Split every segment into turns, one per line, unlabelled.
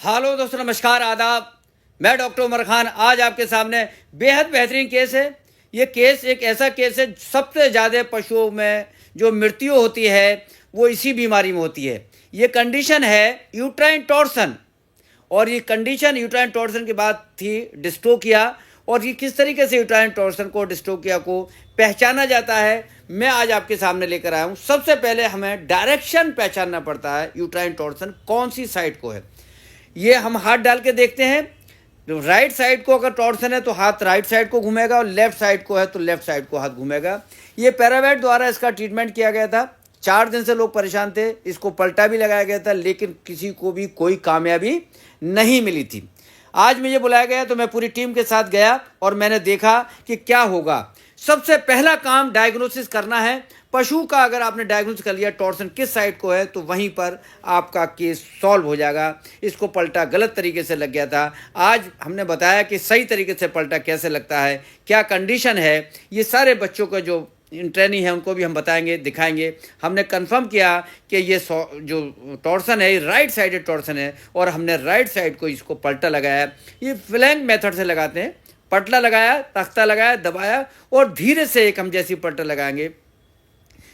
Hello दोस्तों, नमस्कार, आदाब। मैं डॉक्टर उमर खान आज आपके सामने बेहद बेहतरीन केस है। ये केस एक ऐसा केस है, सबसे ज़्यादा पशुओं में जो मृत्यु होती है वो इसी बीमारी में होती है। ये कंडीशन है यूट्राइन टॉर्सन, और ये कंडीशन यूट्राइन टॉर्सन के बाद थी डिस्टोकिया। और ये किस तरीके से यूट्राइन टॉर्सन को, डिस्टोकिया को पहचाना जाता है, मैं आज आपके सामने लेकर आया हूँ। सबसे पहले हमें डायरेक्शन पहचानना पड़ता है, यूट्राइन टॉर्सन कौन सी साइड को है। ये हम हाथ डाल के देखते हैं। राइट साइड को अगर टॉर्सन है तो हाथ राइट साइड को घूमेगा, और लेफ्ट साइड को है तो लेफ्ट साइड को हाथ घूमेगा। ये पैरावेट द्वारा इसका ट्रीटमेंट किया गया था। 4 दिन से लोग परेशान थे, इसको पलटा भी लगाया गया था, लेकिन किसी को भी कोई कामयाबी नहीं मिली थी। आज मुझे बुलाया गया तो मैं पूरी टीम के साथ गया और मैंने देखा कि क्या होगा। सबसे पहला काम डायग्नोसिस करना है। पशु का अगर आपने डायग्नोसिस कर लिया टॉर्सन किस साइड को है, तो वहीं पर आपका केस सॉल्व हो जाएगा। इसको पलटा गलत तरीके से लग गया था। आज हमने बताया कि सही तरीके से पलटा कैसे लगता है, क्या कंडीशन है। ये सारे बच्चों का जो ट्रेनिंग है उनको भी हम बताएंगे, दिखाएंगे। हमने कंफर्म किया कि ये जो टॉर्सन है ये राइट साइडेड टॉर्सन है, और हमने राइट साइड को इसको पलटा लगाया। ये फ्लैंक मेथड से लगाते हैं। पलटा लगाया, तख्ता लगाया, दबाया, और धीरे से एक हम जैसी पलटा लगाएंगे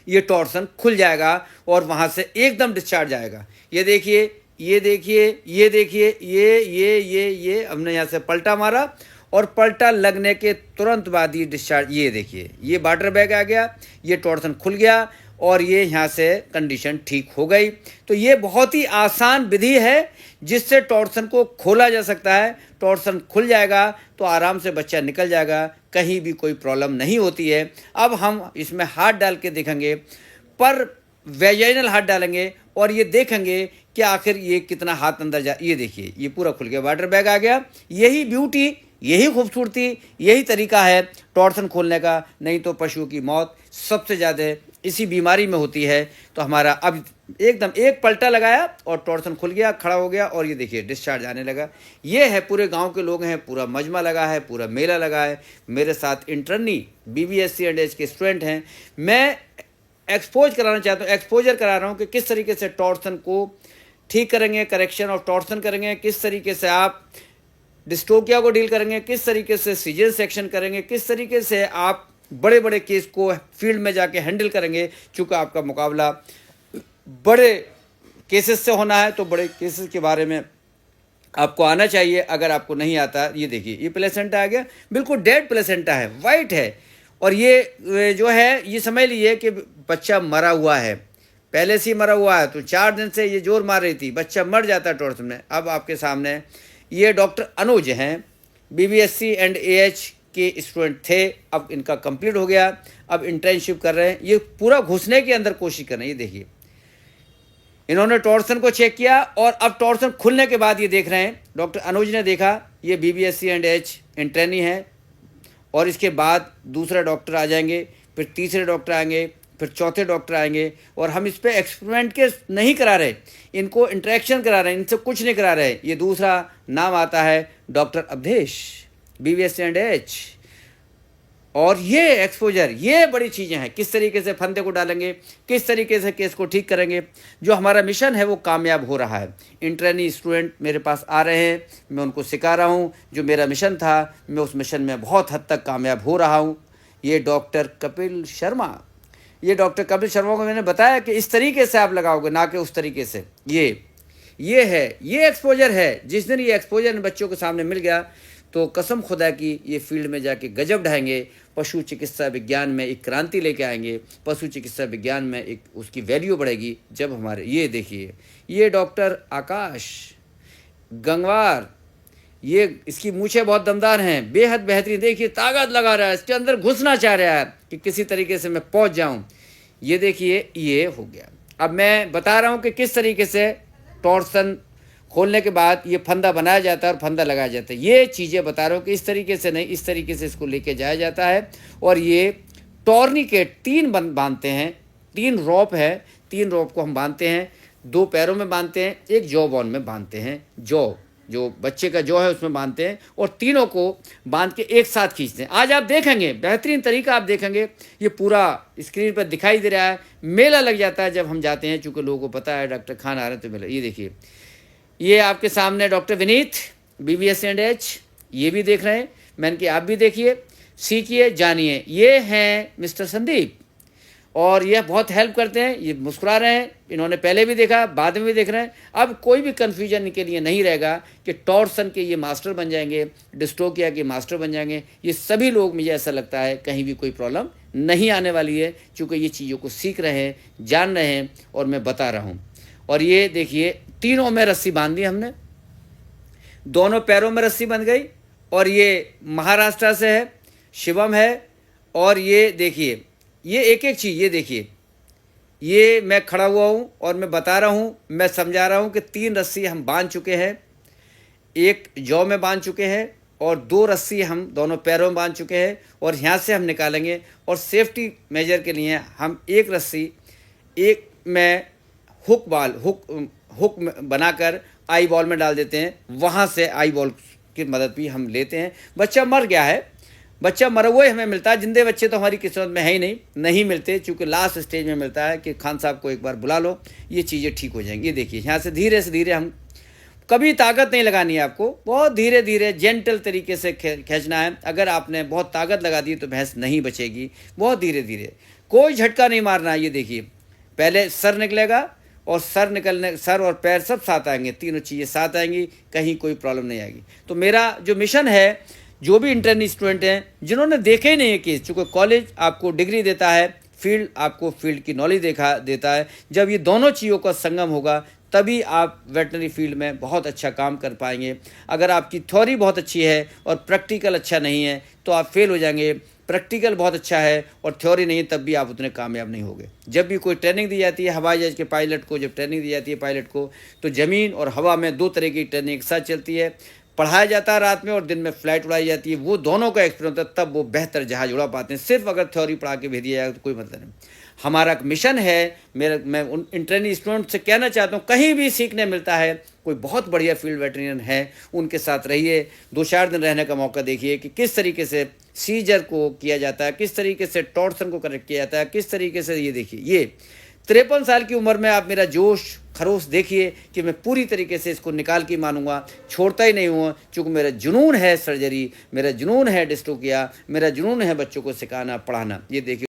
ये टॉर्सन खुल जाएगा और वहाँ से एकदम डिस्चार्ज आएगा। ये देखिए, ये देखिए, ये देखिए, ये हमने यहाँ से पलटा मारा, और पलटा लगने के तुरंत बाद ये डिस्चार्ज, ये देखिए, ये वाटर बैग आ गया, ये टॉर्सन खुल गया, और ये यहाँ से कंडीशन ठीक हो गई। तो ये बहुत ही आसान विधि है जिससे टॉर्सन को खोला जा सकता है। टॉर्सन खुल जाएगा तो आराम से बच्चा निकल जाएगा, कहीं भी कोई प्रॉब्लम नहीं होती है। अब हम इसमें हाथ डाल के देखेंगे, पर वेजाइनल हाथ डालेंगे और ये देखेंगे कि आखिर ये कितना हाथ अंदर जा। ये देखिए, ये पूरा खुल गया, वाटर बैग आ गया। यही ब्यूटी, यही खूबसूरती, यही तरीका है टॉर्सन खोलने का। नहीं तो पशुओं की मौत सबसे ज़्यादा इसी बीमारी में होती है। तो हमारा अब एकदम एक पलटा लगाया और टॉर्सन खुल गया, खड़ा हो गया, और ये देखिए डिस्चार्ज आने लगा। ये है, पूरे गांव के लोग हैं, पूरा मजमा लगा है, पूरा मेला लगा है। मेरे साथ इंटर्नी BBSc एंड एच के स्टूडेंट हैं। मैं एक्सपोज कराना चाहता हूँ, एक्सपोजर करा रहा हूँ कि किस तरीके से टॉर्सन को ठीक करेंगे, करेक्शन ऑफ टॉर्सन करेंगे, किस तरीके से आप डिस्टोकिया को डील करेंगे, किस तरीके से सीजर सेक्शन करेंगे, किस तरीके से आप बड़े बड़े केस को फील्ड में जाके हैंडल करेंगे। चूँकि आपका मुकाबला बड़े केसेस से होना है, तो बड़े केसेस के बारे में आपको आना चाहिए। अगर आपको नहीं आता, ये देखिए, ये प्लेसेंटा आ गया, बिल्कुल डेड प्लेसेंटा है, वाइट है, और ये जो है, ये समझ लीजिए कि बच्चा मरा हुआ है, पहले से ही मरा हुआ है। तो 4 दिन से ये जोर मार रही थी, बच्चा मर जाता टॉर्सन में। अब आपके सामने ये डॉक्टर अनुज हैं, BBSc एंड AH के स्टूडेंट थे। अब इनका कंप्लीट हो गया, अब इंटर्नशिप कर रहे हैं। ये पूरा घुसने के अंदर कोशिश कर रहे हैं। ये देखिए, इन्होंने टॉर्सन को चेक किया, और अब टॉर्सन खुलने के बाद ये देख रहे हैं, डॉक्टर अनुज ने देखा। ये BBSc एंड AH इंटर्नी है, और इसके बाद दूसरा डॉक्टर आ जाएंगे, फिर तीसरे डॉक्टर आएंगे, फिर चौथे डॉक्टर आएंगे। और हम इस पर एक्सपेरिमेंट के नहीं करा रहे, इनको इंटरेक्शन करा रहे हैं, इनसे कुछ नहीं करा रहे। ये दूसरा नाम आता है doctor Awadhesh, BBSc and AH। और ये एक्सपोजर, ये बड़ी चीज़ें हैं, किस तरीके से फंदे को डालेंगे, किस तरीके से केस को ठीक करेंगे। जो हमारा मिशन है वो कामयाब हो रहा है। इंटर्नी स्टूडेंट मेरे पास आ रहे हैं, मैं उनको सिखा रहा हूँ। जो मेरा मिशन था, मैं उस मिशन में बहुत हद तक कामयाब हो रहा हूँ। ये डॉक्टर कपिल शर्मा, ये डॉक्टर कपिल शर्मा को मैंने बताया कि इस तरीके से आप लगाओगे, ना कि उस तरीके से। ये है, ये एक्सपोजर है। जिस दिन ये एक्सपोजर इन बच्चों के सामने मिल गया, तो कसम खुदा की ये फील्ड में जाके गजब ढाएंगे। पशु चिकित्सा विज्ञान में एक क्रांति लेके आएंगे। पशु चिकित्सा विज्ञान में एक उसकी वैल्यू बढ़ेगी जब हमारे, ये देखिए, ये डॉक्टर आकाश गंगवार, ये इसकी मूछें बहुत दमदार हैं, बेहद बेहतरीन। देखिए, ताकत लगा रहा है, इसके अंदर घुसना चाह रहा है कि किसी तरीके से मैं पहुंच जाऊं। ये देखिए, ये हो गया। अब मैं बता रहा हूं कि किस तरीके से टॉर्सन खोलने के बाद ये फंदा बनाया जाता है और फंदा लगाया जाता है। ये चीज़ें बता रहा हूँ कि इस तरीके से नहीं, इस तरीके से इसको लेके जाया जाता है। और ये टॉर्निकेट 3 बांधते हैं, 3 रॉप है, 3 रॉप को हम बांधते हैं, 2 पैरों में बांधते हैं, एक जॉ बोन में बांधते हैं, जो बच्चे का जॉ है उसमें बांधते हैं, और तीनों को बांध के एक साथ खींचते हैं। आज आप देखेंगे, बेहतरीन तरीका आप देखेंगे, ये पूरा स्क्रीन पर दिखाई दे रहा है। मेला लग जाता है जब हम जाते हैं, चूँकि लोगों को पता है डॉक्टर खान आ रहे हैं तो मेला। ये देखिए, ये आपके सामने doctor Vineet BBS and H, ये भी देख रहे हैं। मैंने कि आप भी देखिए, सीखिए, जानिए। ये हैं मिस्टर संदीप, और यह बहुत हेल्प करते हैं। ये मुस्कुरा रहे हैं, इन्होंने पहले भी देखा, बाद में भी देख रहे हैं। अब कोई भी कन्फ्यूजन के लिए नहीं रहेगा कि टॉर्सन के ये मास्टर बन जाएंगे, डिस्टोकिया के मास्टर बन जाएंगे। ये सभी लोग, मुझे ऐसा लगता है, कहीं भी कोई प्रॉब्लम नहीं आने वाली है, क्योंकि ये चीज़ों को सीख रहे हैं, जान रहे हैं, और मैं बता रहा हूँ। और ये देखिए, तीनों में रस्सी बांध दी हमने, दोनों पैरों में रस्सी बंध गई। और ये महाराष्ट्र से है, शिवम है। और ये देखिए, ये एक एक चीज़, ये देखिए, ये मैं खड़ा हुआ हूँ और मैं बता रहा हूँ, मैं समझा रहा हूँ कि 3 रस्सी हम बांध चुके हैं, एक जौ में बांध चुके हैं, और 2 रस्सी हम दोनों पैरों में बांध चुके हैं, और यहाँ से हम निकालेंगे। और सेफ्टी मेजर के लिए हम एक रस्सी, एक में हुक बनाकर आई बॉल में डाल देते हैं, वहाँ से आई बॉल की मदद भी हम लेते हैं। बच्चा मर गया है, बच्चा मरा हुआ ही हमें मिलता है, जिंदे बच्चे तो हमारी किस्मत में है ही नहीं मिलते, चूँकि लास्ट स्टेज में मिलता है कि खान साहब को एक बार बुला लो, ये चीज़ें ठीक हो जाएंगी। ये देखिए, यहाँ से धीरे हम, कभी ताकत नहीं लगानी है आपको, बहुत धीरे धीरे जेंटल तरीके से खींचना है। अगर आपने बहुत ताकत लगा दी तो भैंस नहीं बचेगी, बहुत धीरे धीरे, कोई झटका नहीं मारना है। ये देखिए, पहले सर निकलेगा, और सर और पैर सब साथ आएंगे, तीनों चीज़ें साथ आएंगी, कहीं कोई प्रॉब्लम नहीं आएगी। तो मेरा जो मिशन है, जो भी इंटरनी स्टूडेंट हैं जिन्होंने देखे ही नहीं है केस, चूँकि कॉलेज आपको डिग्री देता है, फील्ड आपको फील्ड की नॉलेज देता है, जब ये दोनों चीज़ों का संगम होगा तभी आप वेटनरी फील्ड में बहुत अच्छा काम कर पाएंगे। अगर आपकी थ्योरी बहुत अच्छी है और प्रैक्टिकल अच्छा नहीं है तो आप फेल हो जाएंगे। प्रैक्टिकल बहुत अच्छा है और थ्योरी नहीं है, तब भी आप उतने कामयाब नहीं होंगे। जब भी कोई ट्रेनिंग दी जाती है हवाई जहाज के पायलट को, जब ट्रेनिंग दी जाती है पायलट को, तो ज़मीन और हवा में 2 तरह की ट्रेनिंग एक साथ चलती है। पढ़ाया जाता है रात में और दिन में फ्लाइट उड़ाई जाती है, वो दोनों का एक्सपीरियंस होता है, तब वो बेहतर जहाज उड़ा पाते हैं। सिर्फ अगर थ्योरी पढ़ा के भेज दिया जाए तो कोई मतलब नहीं। हमारा मिशन है, मैं उन इंटरनी स्टूडेंट से कहना चाहता हूँ, कहीं भी सीखने मिलता है, कोई बहुत बढ़िया फील्ड वेटरिनरियन है, उनके साथ रहिए, 2-4 दिन रहने का मौका देखिए कि किस तरीके से सीजर को किया जाता है, किस तरीके से टॉर्सन को करेक्ट किया जाता है, किस तरीके से। ये देखिए, ये 53 साल की उम्र में आप मेरा जोश खरोश देखिए कि मैं पूरी तरीके से इसको निकाल के मानूंगा, छोड़ता ही नहीं हुआ, चूँकि मेरा जुनून है सर्जरी, मेरा जुनून है डिस्टोकिया, मेरा जुनून है बच्चों को सिखाना, पढ़ाना। ये देखिए।